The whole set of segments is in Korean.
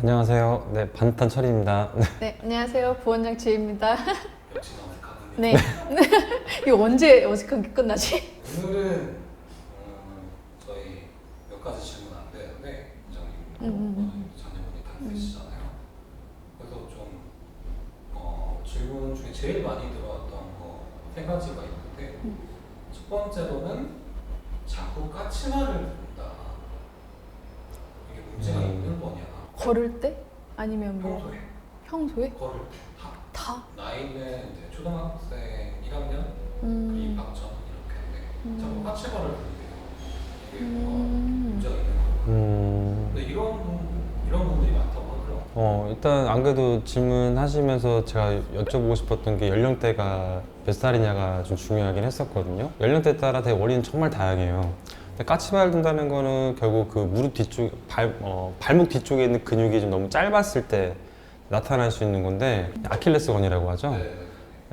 안녕하세요. 네, 반탄철입니다. 네, 안녕하세요. 부원장 지혜입니다. 역시 어색하군요. 네. 이거 언제 어색한 게 끝나지? 오늘은 저희 몇 가지 질문 안 되는데 원장님 자녀분이 다 계시잖아요. 그래서 좀 질문 중에 제일 많이 들어왔던 거 세 가지가 있는데 첫 번째로는 자꾸 까치발을 부른다. 이게 문제가 있는 거냐? 걸을 때? 아니면 뭐 평소에 평소에? 걸을 때 다? 나이는 이제 초등학생 1학년 입학전 이렇게 자꾸 까치발을 부르게 이게 문제가 있는 거예요. 근데 이런 분들이 많다고 하더라고요. 일단 안 그래도 질문하시면서 제가 여쭤보고 싶었던 게 연령대가 몇 살이냐가 좀 중요하긴 했었거든요. 연령대에 따라 되게 원리는 정말 다양해요. 근데 까치발 든다는 거는 결국 그 무릎 뒤쪽, 발목 뒤쪽에 있는 근육이 좀 너무 짧았을 때 나타날 수 있는 건데 아킬레스건이라고 하죠.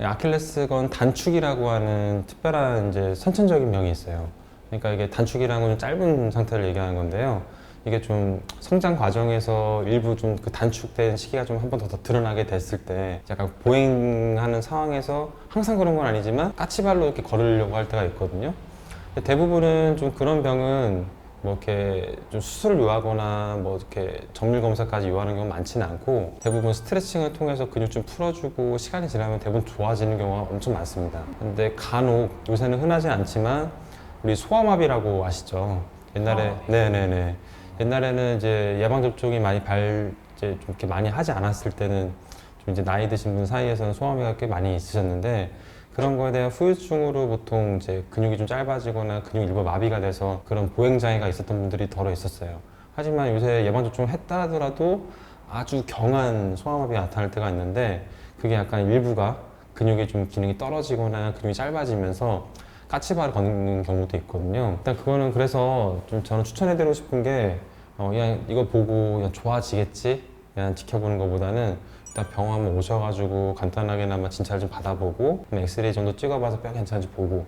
아킬레스건 단축이라고 하는 특별한 이제 선천적인 병이 있어요. 그러니까 이게 단축이라는 건 좀 짧은 상태를 얘기하는 건데요. 이게 좀 성장 과정에서 일부 좀 그 단축된 시기가 좀 한 번 더 드러나게 됐을 때 약간 보행하는 상황에서 항상 그런 건 아니지만 까치발로 이렇게 걸으려고 할 때가 있거든요. 대부분은 좀 그런 병은 뭐 이렇게 좀 수술을 요하거나 뭐 이렇게 정밀 검사까지 요하는 경우는 많지는 않고 대부분 스트레칭을 통해서 근육 좀 풀어주고 시간이 지나면 대부분 좋아지는 경우가 엄청 많습니다. 근데 간혹 요새는 흔하지 않지만 우리 소아마비라고 아시죠? 옛날에 네네네. 옛날에는 이제 예방 접종이 많이 이제 좀 이렇게 많이 하지 않았을 때는 좀 이제 나이 드신 분 사이에서는 소아마비가 꽤 많이 있으셨는데 그런 거에 대한 후유증으로 보통 이제 근육이 좀 짧아지거나 근육 일부 마비가 돼서 그런 보행 장애가 있었던 분들이 덜어 있었어요. 하지만 요새 예방 접종을 했다 하더라도 아주 경한 소아마비가 나타날 때가 있는데 그게 약간 일부가 근육의 좀 기능이 떨어지거나 근육이 짧아지면서 까치발을 걷는 경우도 있거든요. 일단 그거는 그래서 좀 저는 추천해드리고 싶은 게 그냥 이거 보고 그냥 좋아지겠지? 그냥 지켜보는 것보다는 일단 병원 한번 오셔가지고 간단하게나마 진찰 좀 받아보고 엑스레이 정도 찍어봐서 뼈 괜찮은지 보고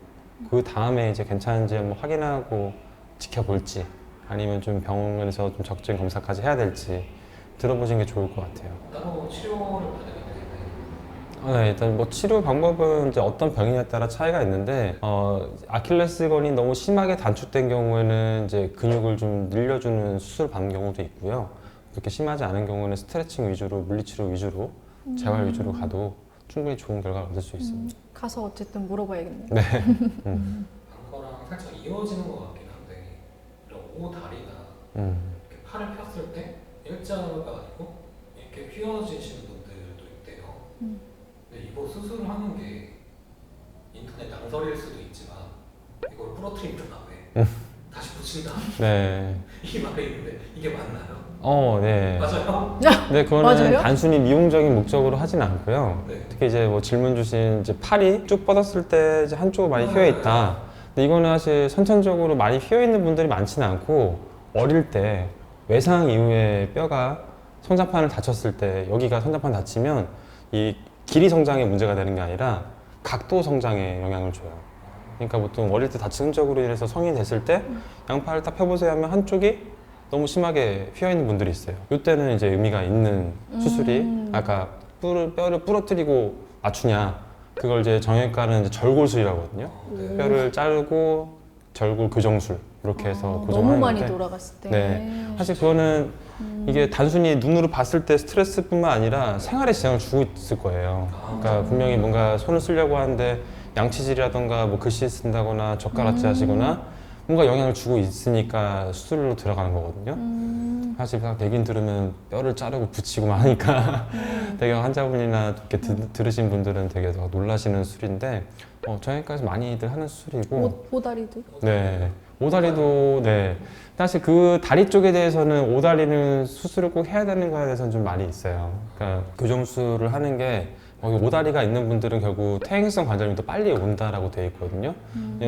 그 다음에 이제 괜찮은지 한번 확인하고 지켜볼지 아니면 좀 병원에서 좀 적극적인 검사까지 해야 될지 들어보시는 게 좋을 것 같아요. 따로 치료를 받으면 네, 일단 뭐 치료 방법은 이제 어떤 병이냐에 따라 차이가 있는데 아킬레스건이 너무 심하게 단축된 경우에는 이제 근육을 좀 늘려주는 수술 받는 경우도 있고요. 그렇게 심하지 않은 경우는 스트레칭 위주로 물리치료 위주로 재활 위주로 가도 충분히 좋은 결과를 얻을 수 있습니다. 가서 어쨌든 물어봐야겠네요. 네. 방거랑 살짝 이어지는 것 같긴 한데 이런 오다리나 이렇게 팔을 폈을 때 일자가 아니고 이렇게 휘어지시는 분들도 있대요. 근데 이거 수술을 하는 게 인터넷 낭설일 수도 있지만 이걸 부러뜨린 다음에 다시 붙인다 네. 이 말이 있는데 이게 맞나요? 네. 맞아요? 네, 그거는 맞아요? 단순히 미용적인 목적으로 하진 않고요. 네. 특히 이제 뭐 질문 주신 이제 팔이 쭉 뻗었을 때 이제 한쪽은 많이 휘어 있다. 근데 이거는 사실 선천적으로 많이 휘어 있는 분들이 많지는 않고 어릴 때 외상 이후에 뼈가 성장판을 다쳤을 때 여기가 성장판 다치면 이 길이 성장에 문제가 되는 게 아니라 각도 성장에 영향을 줘요. 그러니까 보통 어릴 때 다친 흔적으로 인해서 성인이 됐을 때 양팔을 딱 펴보세요 하면 한쪽이 너무 심하게 휘어있는 분들이 있어요. 이때는 이제 의미가 있는 수술이 아까 뼈를 부러뜨리고 맞추냐 그걸 이제 정형외과는 이제 절골술이라고 하거든요. 뼈를 자르고 절골 교정술 이렇게 해서 너무 고정하는 많이 건데 돌아갔을 때. 네. 사실 그거는 이게 단순히 눈으로 봤을 때 스트레스뿐만 아니라 생활에 지장을 주고 있을 거예요. 그러니까 분명히 뭔가 손을 쓰려고 하는데 양치질이라던가 뭐 글씨 쓴다거나 젓가락질 하시거나 뭔가 영향을 주고 있으니까 수술로 들어가는 거거든요. 사실 딱 얘기는 들으면 뼈를 자르고 붙이고만 하니까 되게 환자분이나 이렇게 들으신 분들은 되게 더 놀라시는 수술인데 저희까지 많이들 하는 수술이고 오다리도? 네. 오다리도 네. 사실 그 다리 쪽에 대해서는 오다리는 수술을 꼭 해야 되는 거에 대해서는 좀 많이 있어요. 그러니까 교정술을 하는 게 오다리가 있는 분들은 결국 퇴행성 관절염이 더 빨리 온다라고 되어 있거든요.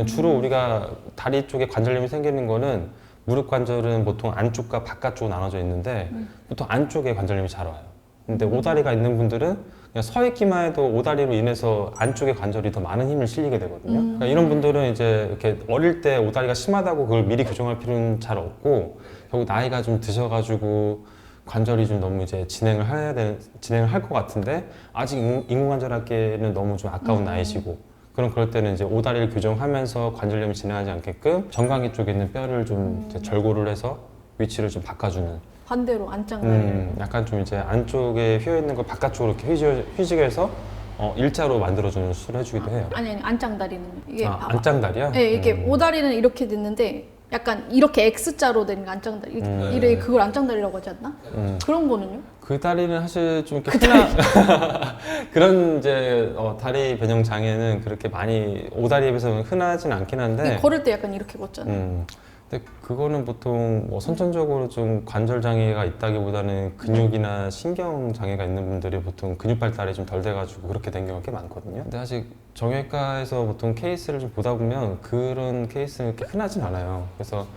주로 우리가 다리 쪽에 관절염이 생기는 거는 무릎 관절은 보통 안쪽과 바깥쪽으로 나눠져 있는데 보통 안쪽에 관절염이 잘 와요. 근데 오다리가 있는 분들은 그냥 서 있기만 해도 오다리로 인해서 안쪽에 관절이 더 많은 힘을 실리게 되거든요. 그러니까 이런 분들은 이제 이렇게 어릴 때 오다리가 심하다고 그걸 미리 교정할 필요는 잘 없고 결국 나이가 좀 드셔가지고 관절이 좀 너무 이제 진행을 할 것 같은데 아직 인공관절하기에는 너무 좀 아까운 나이시고 그럴 때는 이제 오다리를 교정하면서 관절염이 진행하지 않게끔 정강이 쪽에 있는 뼈를 좀 이제 절골을 해서 위치를 좀 바꿔주는 반대로 안짱다리. 약간 좀 이제 안쪽에 휘어 있는 걸 바깥쪽으로 이렇게 휴직해서 일자로 만들어주는 수술을 해주기도 해요. 아니 안짱다리는 이게 봐봐. 안짱다리요? 네, 이게 오다리는 이렇게 됐는데 약간 이렇게 X자로 된 게 안짱다리. 이래 그걸 안짱다리라고 하지 않나? 그런 거는요? 그 다리는 사실 좀 이렇게 그런 이제 다리 변형 장애는 그렇게 많이 오다리에 비해서는 흔하진 않긴 한데 걸을 때 약간 이렇게 걷잖아요. 근데 그거는 보통 뭐 선천적으로 좀 관절 장애가 있다기보다는 근육이나 신경 장애가 있는 분들이 보통 근육 발달이 좀 덜 돼가지고 그렇게 된 경우가 꽤 많거든요. 근데 아직 정형외과에서 보통 케이스를 좀 보다 보면 그런 케이스는 그렇게 흔하진 않아요. 그래서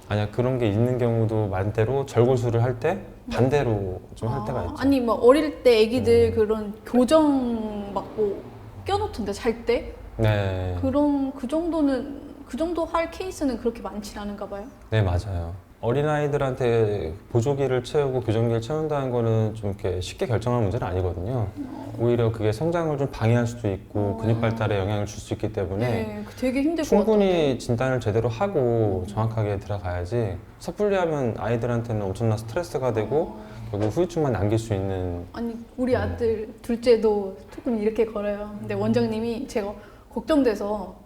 만약 그런 게 있는 경우도 많대로 절골술을 할 때 반대로 좀 할 때가 있죠. 아니 뭐 어릴 때 애기들 그런 교정 막뭐 껴놓던데 잘 때? 네. 그런 그 정도 할 케이스는 그렇게 많지 않은가 봐요. 네, 맞아요. 어린아이들한테 보조기를 채우고 교정기를 채운다는 거는 좀 이렇게 쉽게 결정할 문제는 아니거든요. 오히려 그게 성장을 좀 방해할 수도 있고 근육 발달에 영향을 줄 수 있기 때문에 네, 되게 힘들 것 같아요. 충분히 진단을 제대로 하고 정확하게 들어가야지 섣불리 하면 아이들한테는 엄청난 스트레스가 되고 결국 후유증만 남길 수 있는. 아니 우리 아들 둘째도 조금 이렇게 걸어요. 근데 원장님이 제가 걱정돼서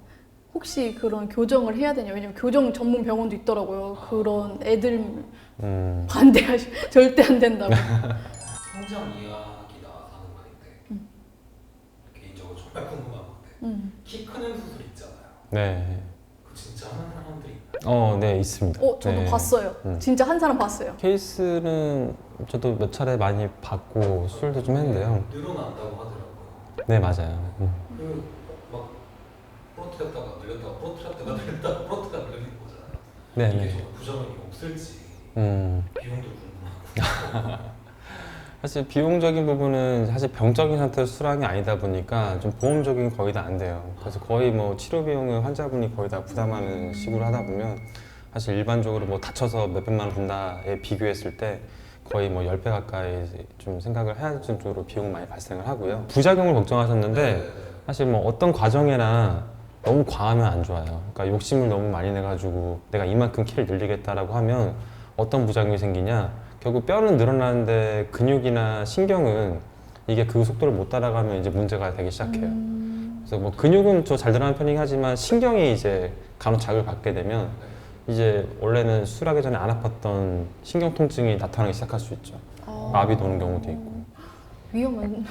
혹시 그런 교정을 해야 되냐, 왜냐면 교정 전문 병원도 있더라고요. 그런 애들 반대하시 절대 안 된다고. 성장 이야기 나와서 하는 말인데 개인적으로 정말 궁금한 건데 키 크는 수술 있잖아요. 네. 그거 진짜 하는 사람들이 있나요? 네, 있습니다. 저도 네. 봤어요. 진짜 한 사람 봤어요. 케이스는 저도 몇 차례 많이 받고 수술도 좀 했는데요. 늘어난다고 하더라고요. 네, 맞아요. 그막 부러뜨렸다가 늘렸다가 부러뜨렸다가 늘렸다가 부러뜨렸다가 늘리는 거잖아요. 네, 이게 네. 정말 부작용이 없을지 비용도 궁금하고. 사실 비용적인 부분은 사실 병적인 상태에서 수술한 게 아니다 보니까 좀 보험적인 거의 다 안 돼요. 그래서 거의 뭐 치료 비용을 환자분이 거의 다 부담하는 식으로 하다 보면 사실 일반적으로 뭐 다쳐서 몇백만 원 든다에 비교했을 때 거의 뭐 10배 가까이 좀 생각을 해야 할 정도로 비용이 많이 발생을 하고요. 부작용을 걱정하셨는데 사실 뭐 어떤 과정이나 너무 과하면 안 좋아요. 그러니까 욕심을 너무 많이 내가지고 내가 이만큼 키를 늘리겠다라고 하면 어떤 부작용이 생기냐? 결국 뼈는 늘어나는데 근육이나 신경은 이게 그 속도를 못 따라가면 이제 문제가 되기 시작해요. 그래서 뭐 근육은 좀 잘 늘어나는 편이긴 하지만 신경이 이제 간혹 자극을 받게 되면 이제 원래는 수술하기 전에 안 아팠던 신경 통증이 나타나기 시작할 수 있죠. 마비도 오는 경우도 있고. 위험한.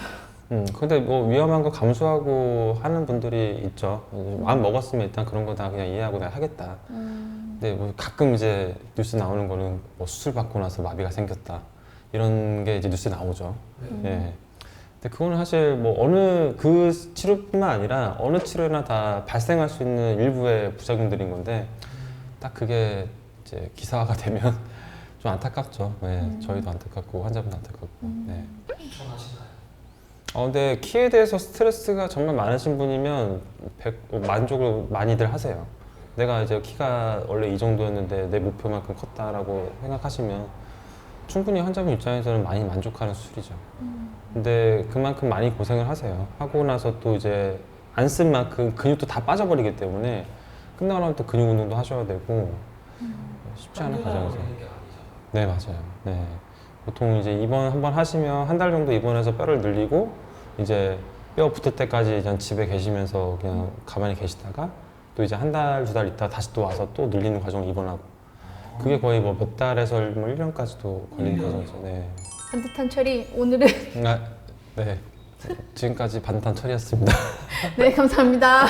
근데 뭐 위험한 거 감수하고 하는 분들이 있죠. 마음 먹었으면 일단 그런 거 다 그냥 이해하고 내가 하겠다. 근데 뭐 가끔 이제 뉴스 나오는 거는 뭐 수술 받고 나서 마비가 생겼다 이런 게 이제 뉴스에 나오죠. 예. 근데 그거는 사실 뭐 어느 그 치료뿐만 아니라 어느 치료나 다 발생할 수 있는 일부의 부작용들인 건데 딱 그게 이제 기사화가 되면 좀 안타깝죠. 네, 저희도 안타깝고 환자분도 안타깝고. 네. 추천하시나요? 근데 키에 대해서 스트레스가 정말 많으신 분이면 만족을 많이들 하세요. 내가 이제 키가 원래 이 정도였는데 내 목표만큼 컸다라고 생각하시면 충분히 환자분 입장에서는 많이 만족하는 수술이죠. 근데 그만큼 많이 고생을 하세요. 하고 나서 또 이제 안 쓴 만큼 근육도 다 빠져버리기 때문에 끝나고 나면 또 근육 운동도 하셔야 되고 쉽지 않은 과정이죠. 네, 맞아요. 네. 보통 이제 입원 한번 하시면 한 달 정도 입원해서 뼈를 늘리고 이제 뼈 붙을 때까지 그냥 집에 계시면서 그냥 가만히 계시다가 또 이제 한 달, 두 달 있다 다시 또 와서 또 늘리는 과정을 입원하고 그게 거의 뭐 몇 달에서 뭐 1년까지도 걸리는 과정이죠. 네. 반듯한 처리 오늘은 네. 지금까지 반탄 처리였습니다. 네 감사합니다.